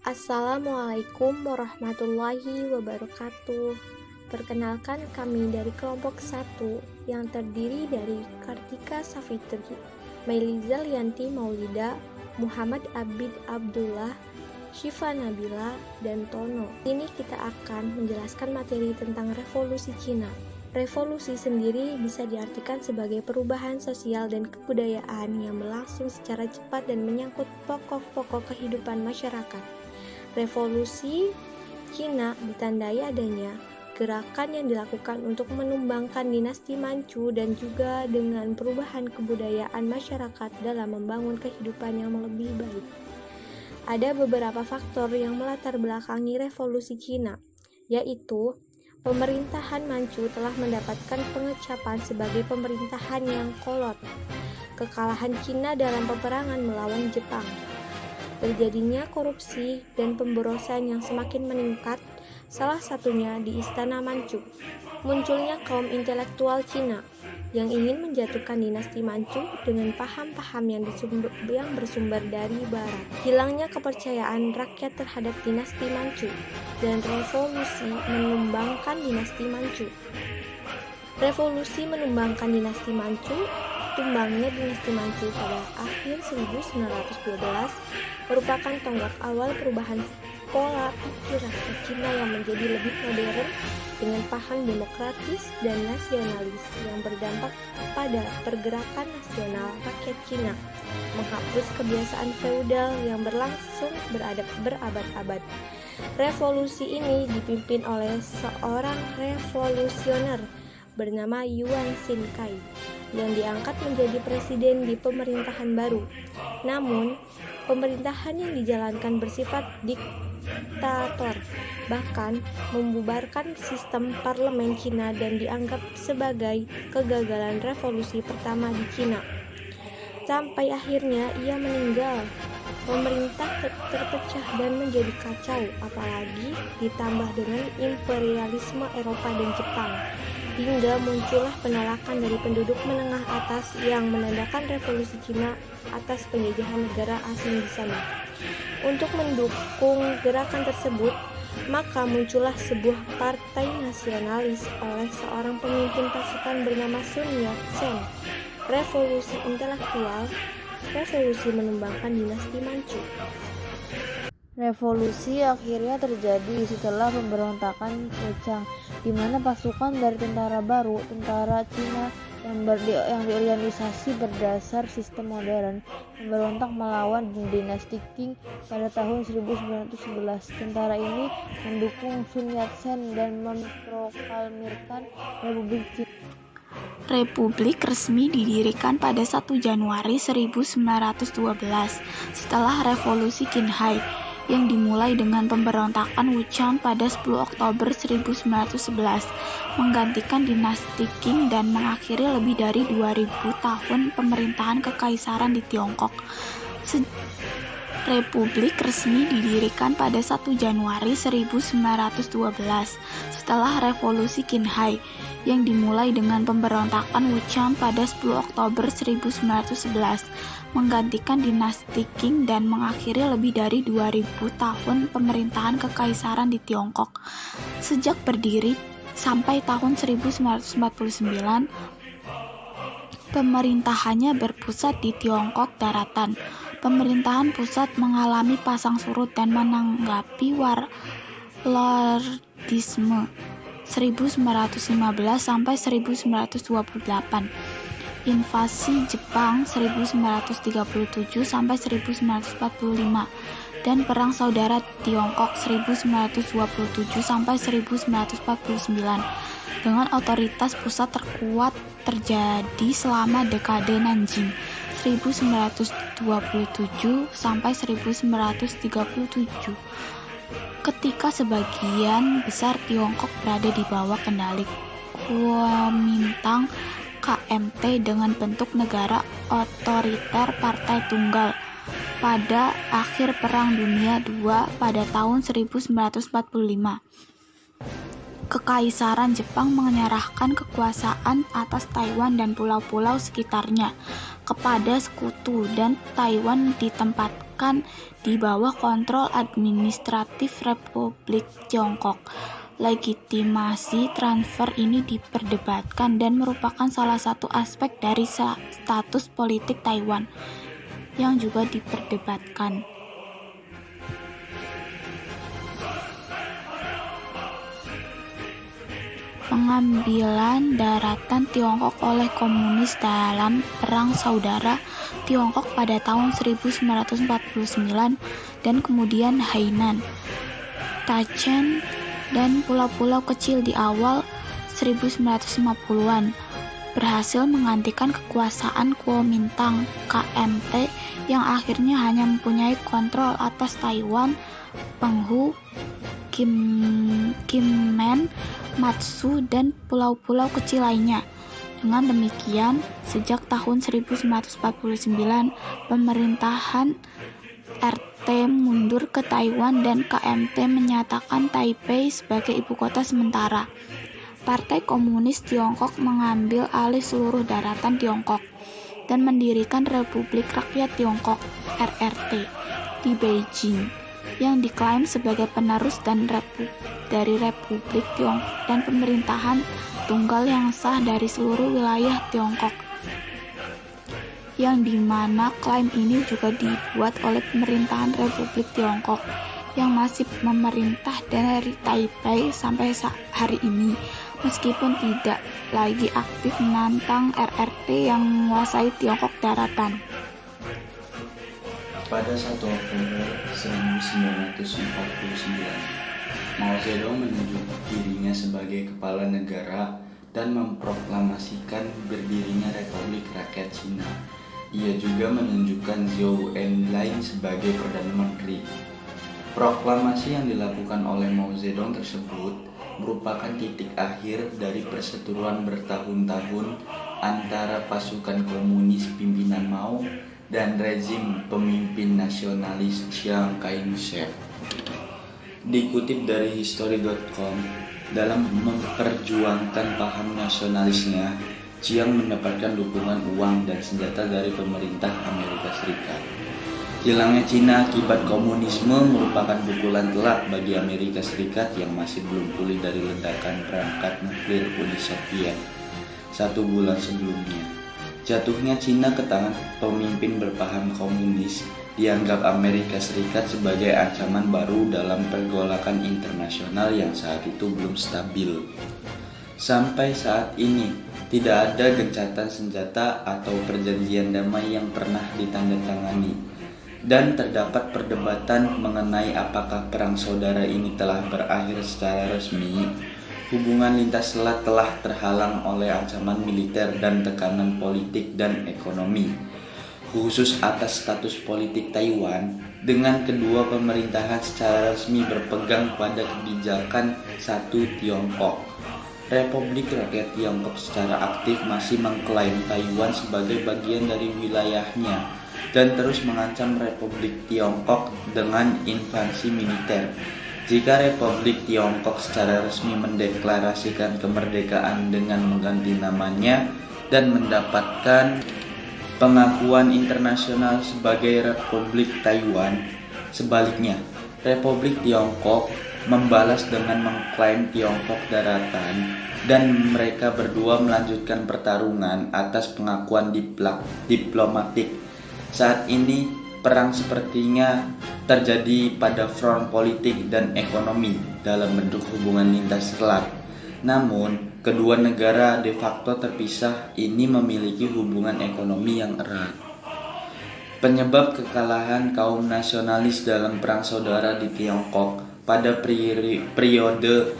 Assalamualaikum warahmatullahi wabarakatuh. Perkenalkan, kami dari kelompok 1 yang terdiri dari Kartika Safitri, Mailiza Lianti Maulida, Muhammad Abid Abdullah, Syifa Nabila, dan Tono. Ini kita akan menjelaskan materi tentang revolusi Cina. Revolusi sendiri bisa diartikan sebagai perubahan sosial dan kebudayaan yang berlangsung secara cepat dan menyangkut pokok-pokok kehidupan masyarakat. Revolusi Cina ditandai adanya gerakan yang dilakukan untuk menumbangkan dinasti Manchu dan juga dengan perubahan kebudayaan masyarakat dalam membangun kehidupan yang lebih baik. Ada beberapa faktor yang melatar belakangi revolusi Cina, yaitu pemerintahan Manchu telah mendapatkan pengecapan sebagai pemerintahan yang kolot, kekalahan Cina dalam peperangan melawan Jepang, terjadinya korupsi dan pemborosan yang semakin meningkat, salah satunya di Istana Manchu, munculnya kaum intelektual Cina yang ingin menjatuhkan dinasti Manchu dengan paham-paham yang bersumber dari Barat, hilangnya kepercayaan rakyat terhadap dinasti Manchu, dan revolusi menumbangkan dinasti Manchu. Revolusi menumbangkan dinasti Manchu. Tumbangnya dinasti Manchu pada akhir 1912 merupakan tonggak awal perubahan pola pikir rakyat Cina yang menjadi lebih modern dengan paham demokratis dan nasionalis yang berdampak pada pergerakan nasional rakyat Cina, menghapus kebiasaan feudal yang berlangsung berabad-abad. Revolusi ini dipimpin oleh seorang revolusioner bernama Yuan Xinkai yang diangkat menjadi presiden di pemerintahan baru. Namun, pemerintahan yang dijalankan bersifat diktator, bahkan membubarkan sistem parlemen Cina dan dianggap sebagai kegagalan revolusi pertama di Cina. Sampai akhirnya ia meninggal. Pemerintah terpecah dan menjadi kacau, apalagi ditambah dengan imperialisme Eropa dan Jepang, hingga muncullah penolakan dari penduduk menengah atas yang menandakan revolusi Cina atas penjajahan negara asing di sana. Untuk mendukung gerakan tersebut, maka muncullah sebuah partai nasionalis oleh seorang pemimpin pasukan bernama Sun Yat-sen. Revolusi intelektual, revolusi menumbangkan dinasti Manchu. Revolusi akhirnya terjadi setelah pemberontakan Wuchang, di mana pasukan dari tentara baru, tentara Cina yang diorganisasi berdasar sistem modern, memberontak melawan dinasti Qing pada tahun 1911. Tentara ini mendukung Sun Yat-sen dan memproklamirkan Republik Cina. Republik resmi didirikan pada 1 Januari 1912 setelah Revolusi Qinghai yang dimulai dengan pemberontakan Wuchang pada 10 Oktober 1911, menggantikan dinasti Qing dan mengakhiri lebih dari 2000 tahun pemerintahan kekaisaran di Tiongkok. Republik resmi didirikan pada 1 Januari 1912 setelah Revolusi Qinghai yang dimulai dengan pemberontakan Wuchang pada 10 Oktober 1911, menggantikan dinasti Qing dan mengakhiri lebih dari 2000 tahun pemerintahan kekaisaran di Tiongkok. Sejak berdiri sampai tahun 1949, pemerintahannya berpusat di Tiongkok daratan. Pemerintahan pusat mengalami pasang surut dan menanggapi lordisme 1915 sampai 1928, invasi Jepang 1937 sampai 1945, dan perang saudara Tiongkok 1927 sampai 1949. Dengan otoritas pusat terkuat terjadi selama dekade Nanjing 1927 sampai 1937. Ketika sebagian besar Tiongkok berada di bawah kendali Kuomintang KMT dengan bentuk negara otoriter partai tunggal pada akhir Perang Dunia II pada tahun 1945. Kekaisaran Jepang menyerahkan kekuasaan atas Taiwan dan pulau-pulau sekitarnya kepada sekutu, dan Taiwan ditempatkan ditempatkan di bawah kontrol administratif Republik Tiongkok. Legitimasi transfer ini diperdebatkan dan merupakan salah satu aspek dari status politik Taiwan yang juga diperdebatkan. Pengambilan daratan Tiongkok oleh komunis dalam Perang Saudara Tiongkok pada tahun 1949 dan kemudian Hainan, Taiwan, dan pulau-pulau kecil di awal 1950-an berhasil menggantikan kekuasaan Kuomintang KMT yang akhirnya hanya mempunyai kontrol atas Taiwan, Penghu, Kinmen, Matsu, dan pulau-pulau kecil lainnya. Dengan demikian, sejak tahun 1949, pemerintahan RT mundur ke Taiwan dan KMT menyatakan Taipei sebagai ibu kota sementara. Partai Komunis Tiongkok mengambil alih seluruh daratan Tiongkok dan mendirikan Republik Rakyat Tiongkok (RRT) di Beijing, yang diklaim sebagai penerus dari Republik Tiongkok dan pemerintahan tunggal yang sah dari seluruh wilayah Tiongkok, yang dimana klaim ini juga dibuat oleh pemerintahan Republik Tiongkok yang masih memerintah dari Taipei sampai hari ini, meskipun tidak lagi aktif menantang RRT yang menguasai Tiongkok daratan. Pada 1 Oktober 1949, Mao Zedong menunjuk dirinya sebagai kepala negara dan memproklamasikan berdirinya Republik Rakyat Cina. Ia juga menunjukkan Zhou Enlai sebagai Perdana Menteri. Proklamasi yang dilakukan oleh Mao Zedong tersebut merupakan titik akhir dari perseteruan bertahun-tahun antara pasukan komunis pimpinan Mao dan rezim pemimpin nasionalis Chiang Kai-shek. Dikutip dari History.com, dalam memperjuangkan paham nasionalisnya, Chiang mendapatkan dukungan uang dan senjata dari pemerintah Amerika Serikat. Hilangnya Cina akibat komunisme merupakan pukulan telak bagi Amerika Serikat yang masih belum pulih dari ledakan perangkat nuklir Uni Soviet 1 bulan sebelumnya. Jatuhnya Cina ke tangan pemimpin berpaham komunis dianggap Amerika Serikat sebagai ancaman baru dalam pergolakan internasional yang saat itu belum stabil. Sampai saat ini, tidak ada gencatan senjata atau perjanjian damai yang pernah ditandatangani. Dan terdapat perdebatan mengenai apakah perang saudara ini telah berakhir secara resmi. Hubungan lintas selat telah terhalang oleh ancaman militer dan tekanan politik dan ekonomi, khusus atas status politik Taiwan, dengan kedua pemerintahan secara resmi berpegang pada kebijakan satu Tiongkok. Republik Rakyat Tiongkok secara aktif masih mengklaim Taiwan sebagai bagian dari wilayahnya dan terus mengancam Republik Tiongkok dengan invasi militer. Jika Republik Tiongkok secara resmi mendeklarasikan kemerdekaan dengan mengganti namanya dan mendapatkan pengakuan internasional sebagai Republik Taiwan, sebaliknya, Republik Tiongkok membalas dengan mengklaim Tiongkok daratan dan mereka berdua melanjutkan pertarungan atas pengakuan diplomatik. Saat ini, perang sepertinya terjadi pada front politik dan ekonomi dalam bentuk hubungan lintas selat. Namun, kedua negara de facto terpisah ini memiliki hubungan ekonomi yang erat. Penyebab kekalahan kaum nasionalis dalam perang saudara di Tiongkok pada periode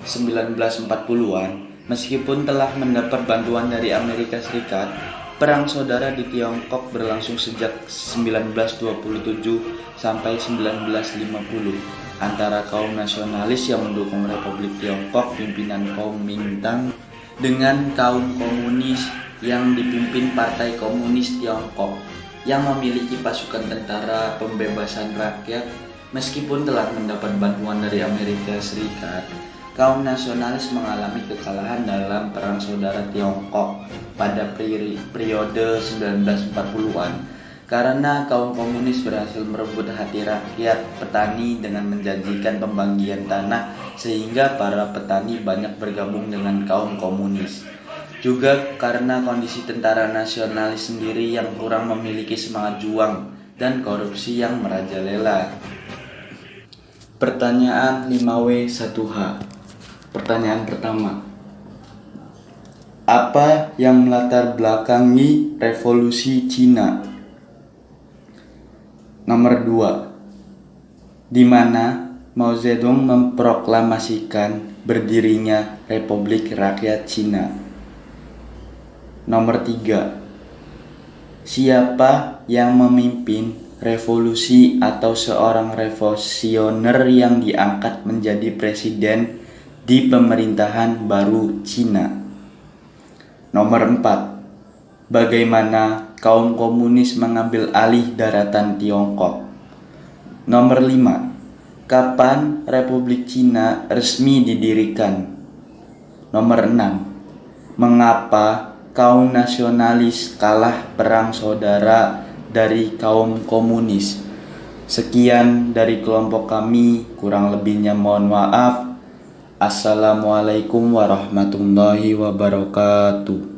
1940-an, meskipun telah mendapat bantuan dari Amerika Serikat, perang saudara di Tiongkok berlangsung sejak 1927 sampai 1950 antara kaum nasionalis yang mendukung Republik Tiongkok pimpinan Kuomintang dengan kaum komunis yang dipimpin Partai Komunis Tiongkok yang memiliki pasukan tentara pembebasan rakyat. Meskipun telah mendapat bantuan dari Amerika Serikat, kaum nasionalis mengalami kekalahan dalam perang saudara Tiongkok pada periode 1940-an karena kaum komunis berhasil merebut hati rakyat petani dengan menjanjikan pembagian tanah sehingga para petani banyak bergabung dengan kaum komunis. Juga karena kondisi tentara nasionalis sendiri yang kurang memiliki semangat juang dan korupsi yang merajalela. Pertanyaan 5W1H. Pertanyaan pertama. Apa yang melatar belakangi revolusi Cina? Nomor 2. Di mana Mao Zedong memproklamasikan berdirinya Republik Rakyat Cina? Nomor 3. Siapa yang memimpin revolusi atau seorang revolusioner yang diangkat menjadi presiden di pemerintahan baru Cina? Nomor 4. Bagaimana kaum komunis mengambil alih daratan Tiongkok? Nomor 5. Kapan Republik Cina resmi didirikan? Nomor 6. Mengapa kaum nasionalis kalah perang saudara dari kaum komunis? Sekian dari kelompok kami, kurang lebihnya mohon maaf. Assalamualaikum warahmatullahi wabarakatuh.